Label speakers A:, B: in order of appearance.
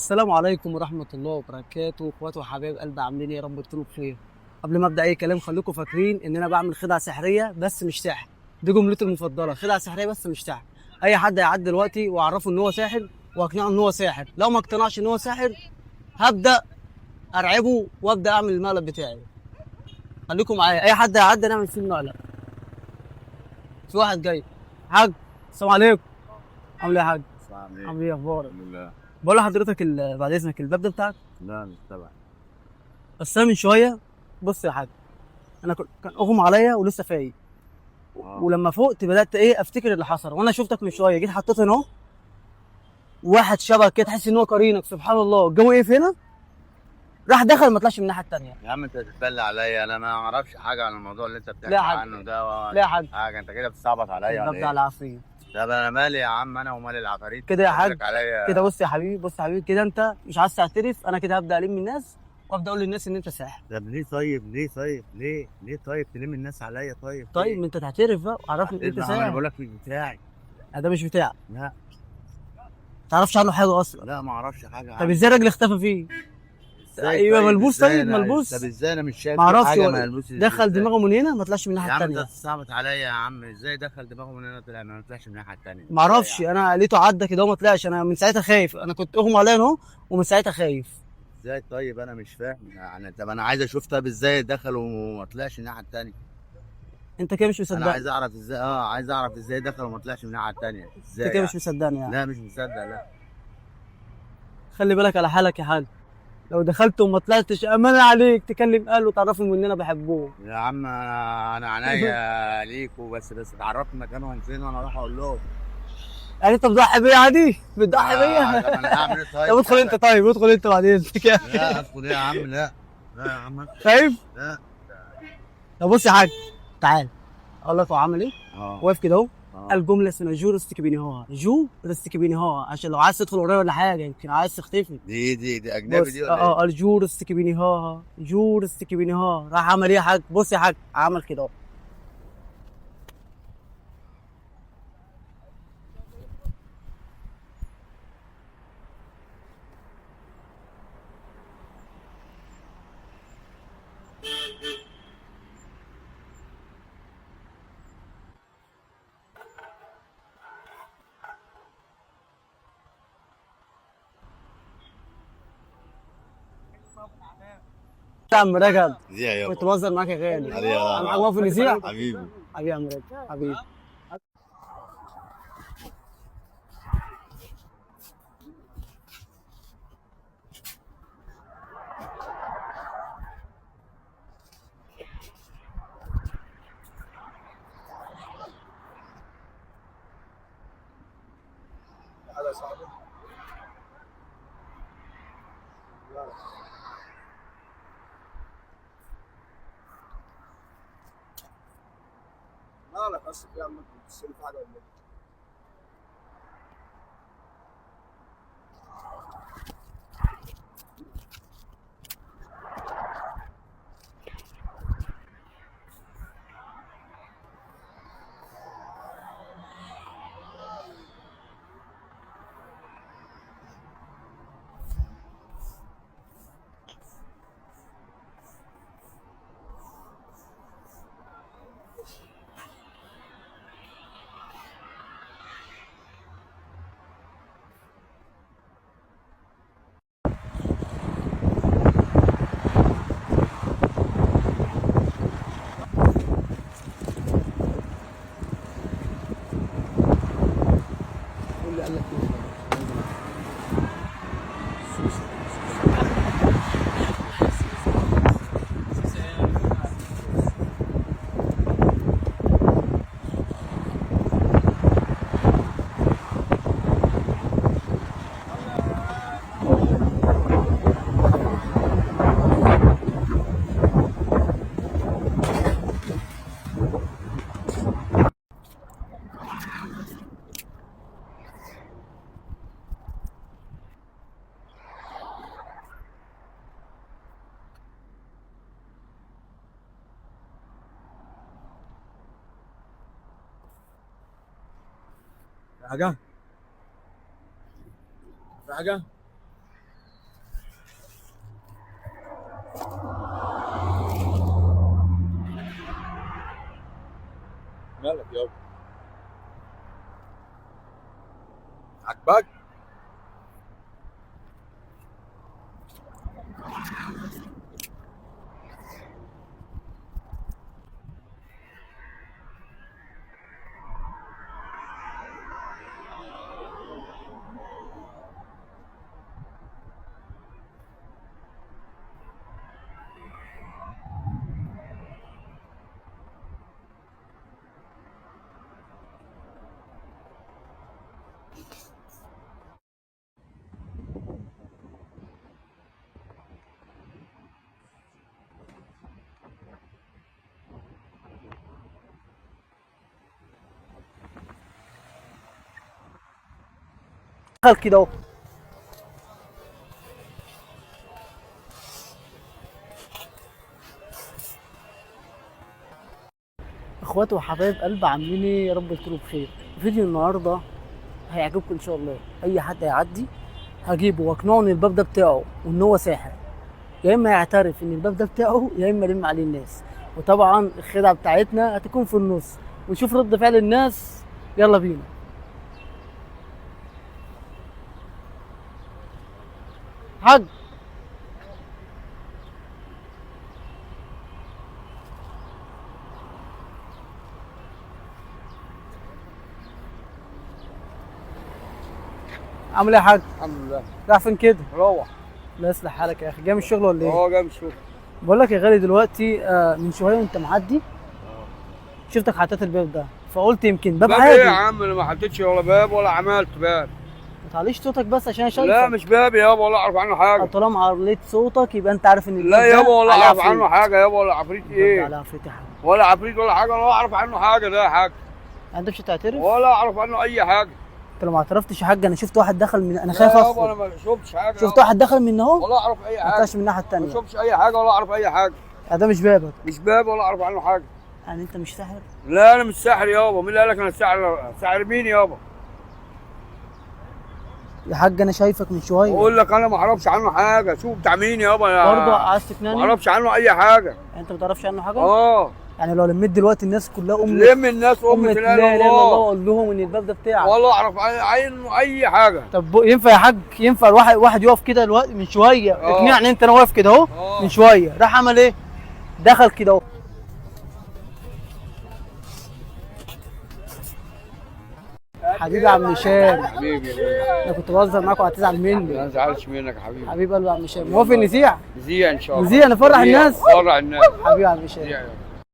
A: السلام عليكم ورحمة الله وبركاته، اخواتي وحبايب قلبي، عاملين ايه؟ يا رب تكونوا بخير. قبل ما ابدا اي كلام خليكم فاكرين ان انا بعمل خدعة سحرية بس مش ساحر. دي جملتي المفضلة، خدعة سحرية بس مش ساحر. اي حد هيعدي دلوقتي واعرفه ان هو ساحر واقنعه ان هو ساحر، لو ما اقتنعش ان هو ساحر هبدا ارعبه وابدا اعمل المقلب بتاعي. خليكم معايا، اي حد هيعدي نعمل فيه المقلب. في واحد جاي. حاج، السلام عليكم. عامل ايه يا حاج؟
B: السلام عليكم.
A: عامل ايه، اخبارك؟
B: الحمد لله.
A: بقول لحضرتك بعد اذنك الباب ده بتاعك.
B: لا مش تبع.
A: بس انا من شويه، بص يا حاج، انا كان اغمى عليا ولسه فايق.
B: اه
A: ولما فقت بدات ايه افتكر اللي حصل، وانا شفتك من شويه جيت حطيت هنا اهو. واحد شبه كده تحس ان هو قرينك، سبحان الله الجو ايه هنا. راح دخل ما طلعش من الناحيه الثانيه.
B: يا عم انت بتتبلى عليا، انا ما اعرفش حاجه عن الموضوع اللي انت
A: لا يا
B: بتحكي
A: حاج،
B: عنه ده ولا
A: لا يا حاج،
B: حاجه. انت كده بتستعبط عليا ولا
A: الباب ده على
B: ايه؟
A: عفريت.
B: ده انا مالي يا عم، انا ومال العفاريت
A: كده يا حاج.
B: تضحك
A: كده
B: عليا.
A: بص يا حبيبي، بص يا حبيبي، كده انت مش عايز تعترف، انا كده هبدا الم الناس وابدا اقول للناس ان انت ساحر.
B: طب ليه طيب، ليه طيب تلم الناس عليا؟ طيب
A: طيب
B: ليه؟
A: ما انت تعترف بقى وعرفني ان انت
B: هتسمع ما انا
A: ساحر.
B: بقول لك مش بتاعي.
A: ده مش بتاعك،
B: لا.
A: ما تعرفش عنه حاجه اصلا.
B: لا ما اعرفش حاجه
A: طب
B: عنه.
A: ازاي الراجل اختفى فيه؟
B: ازاي
A: يبقى
B: طيب؟
A: ملبوس،
B: ازاي
A: طيب
B: انا؟ طب
A: ملبوس.
B: ازاي انا مش شايف
A: ما
B: فيه
A: اعرفش
B: حاجه؟
A: هو
B: ما يلبسش
A: دخل
B: ازاي؟
A: دماغه من هنا ما طلعش من الناحيه
B: يا عم انت
A: التانيه.
B: بتستعبط عليا يا عم، ازاي دخل دماغه من هنا طلع ما طلعش من الناحيه التانيه؟
A: ما
B: ازاي
A: اعرفش،
B: يعني؟
A: انا لقيته عدى كده وما طلعش، انا من ساعتها خايف، انا كنت اغمى عليا اهو ومن ساعتها خايف.
B: ازاي طيب؟ انا مش فاهم يعني. طب انا عايز اشوف، طب ازاي دخل وما طلعش من الناحيه التانيه؟
A: انت كده مش
B: انا
A: مصدقني.
B: عايز اعرف ازاي، عايز اعرف ازاي دخل وما طلعش من الناحيه التانيه،
A: انت
B: ازاي
A: كده مش
B: يعني؟
A: مصدقني يعني.
B: لا مش مصدق، لا.
A: خلي بالك على حالك يا حاج. لو دخلت وما طلعتش امان عليك تكلم اهله وتعرفهم ان انا بحبهم.
B: يا عم انا عينيا ليك وبس تعرفني مكانهم فين وانا اروح اقول لهم.
A: يعني انت بتضحي بيا عادي، بتضحي بيا.
B: طب انا هعمل ايه
A: طب
B: طيب
A: ادخل انت،
B: ساعتها؟
A: طيب ادخل انت بعدين انت كده.
B: لا ادخل ايه يا عم؟ لا. لا يا عم ادخل.
A: خايف.
B: لا.
A: طب بص يا حاج، تعال اقول لك هو عمل ايه.
B: اه.
A: واقف كده اهو.
B: اه.
A: قال جمله اسمها جو رستك بيني هو جو رستك بيني هو، عشان لو عايز تدخل ورايا ولا حاجه يمكن عايز تختفي.
B: دي اجنبي
A: بص
B: دي ولا ايه؟
A: قال جو رستك بيني هو جو رستك بيني هو، راح عمل ايه يا حاج؟ بص يا حاج، عمل كده اهو. يا عم رجب،
B: دي يا
A: كنت
B: يابا.
A: بهزر معاك يا غالي.
B: علي يا
A: انا معاك واقف في النسيع.
B: حبيبي.
A: حبيبي يا عم رجب، حبيبي.
C: مالك اصلا يا عم؟ بتبص لي في حاجه ولا ايه؟
A: قول لي قال لك ايه؟
C: في حاجه؟ في حاجه؟ مالك يابا؟ عجبك؟
A: دخل كده اهو. اخواتي وحبايب قلب عاملين ايه؟ يا رب تكونوا بخير. فيديو النهارده هيعجبكم ان شاء الله. اي حد هيعدي هجيبه واقنعه ان الباب ده بتاعه وان هو ساحر، يا اما يعترف ان الباب ده بتاعه يا اما يلم عليه الناس. وطبعا الخدعه بتاعتنا هتكون في النص ونشوف رد فعل الناس. يلا بينا. حاج عامل ايه يا حاج؟
C: الحمد لله.
A: رايح فين كده؟
C: روح.
A: لا يصلح حالك يا اخي، جاي من الشغل ولا ايه؟
C: جاي من الشغل.
A: بقول لك يا غالي دلوقتي من شويه وانت معدي شفتك حطيت الباب ده، فقلت يمكن باب
C: باب
A: عادي.
C: ايه يا عم؟ انا ما حطيتش ولا باب ولا عملت باب.
A: ما تعليش صوتك بس عشان انا شايفك.
C: لا مش باب يابا، ولا اعرف عنه حاجه.
A: طالما عليت صوتك يبقى انت عارف ان الباب
C: لا يابا، ولا
A: عليه
C: اعرف
A: عفريت.
C: عنه حاجه يابا، ولا عفريت ايه؟
A: على عفريت يا حاج.
C: ولا عفريت ولا حاجه، ولا اعرف عنه حاجه ده يا حاج.
A: انت مش هتعترف؟
C: ولا اعرف عنه اي حاجه.
A: انت لو ما اعترفتش يا حاج انا شفت واحد دخل من، انا خايف
C: لا يابا انا
A: اخرج.
C: ما شفتش حاجه.
A: شفت واحد دخل من اهو
C: ولا اعرف اي
A: ما
C: حاجه.
A: طلعش من الناحيه
C: ما
A: الثانيه.
C: شفتش اي حاجه ولا اعرف اي حاجه.
A: ده مش بابك.
C: مش باب ولا اعرف عنه حاجه.
A: يعني انت مش ساحر؟
C: لا انا مش ساحر يابا. مين اللي قال لك انا ساحر؟ ساحر مين يابا؟
A: يا حاج انا شايفك من شويه.
C: بقول لك انا ما اعرفش عنه حاجه. شوف بتاع مين يابا يا
A: برضه عايز تقنعني؟
C: ما اعرفش عنه اي حاجه.
A: يعني انت ما تعرفش عنه حاجه؟
C: اه.
A: يعني لو لميت دلوقتي الناس كلها
C: لم الناس
A: لا
C: في
A: اله الا الله واقول لهم ان الباب ده بتاعك.
C: ولا اعرف عنه اي حاجه.
A: طب ينفع يا حاج؟ ينفع واحد يقف كده دلوقتي من شويه؟ اقنعني انت. انا واقف كده اهو من شويه، راح عمل ايه؟ دخل كده اهو. حبيبي يا عم هشام.
C: حبيبي
A: انا كنت بهزر معاك وهتزعل مني.
C: ما زعلتش منك يا حبيبي.
A: حبيبي قلبي يا عم هشام. موافق نذيع؟
C: نذيع ان شاء الله.
A: نذيع نفرح الناس.
C: فرح الناس.
A: حبيبي يا عم هشام.
C: نذيع.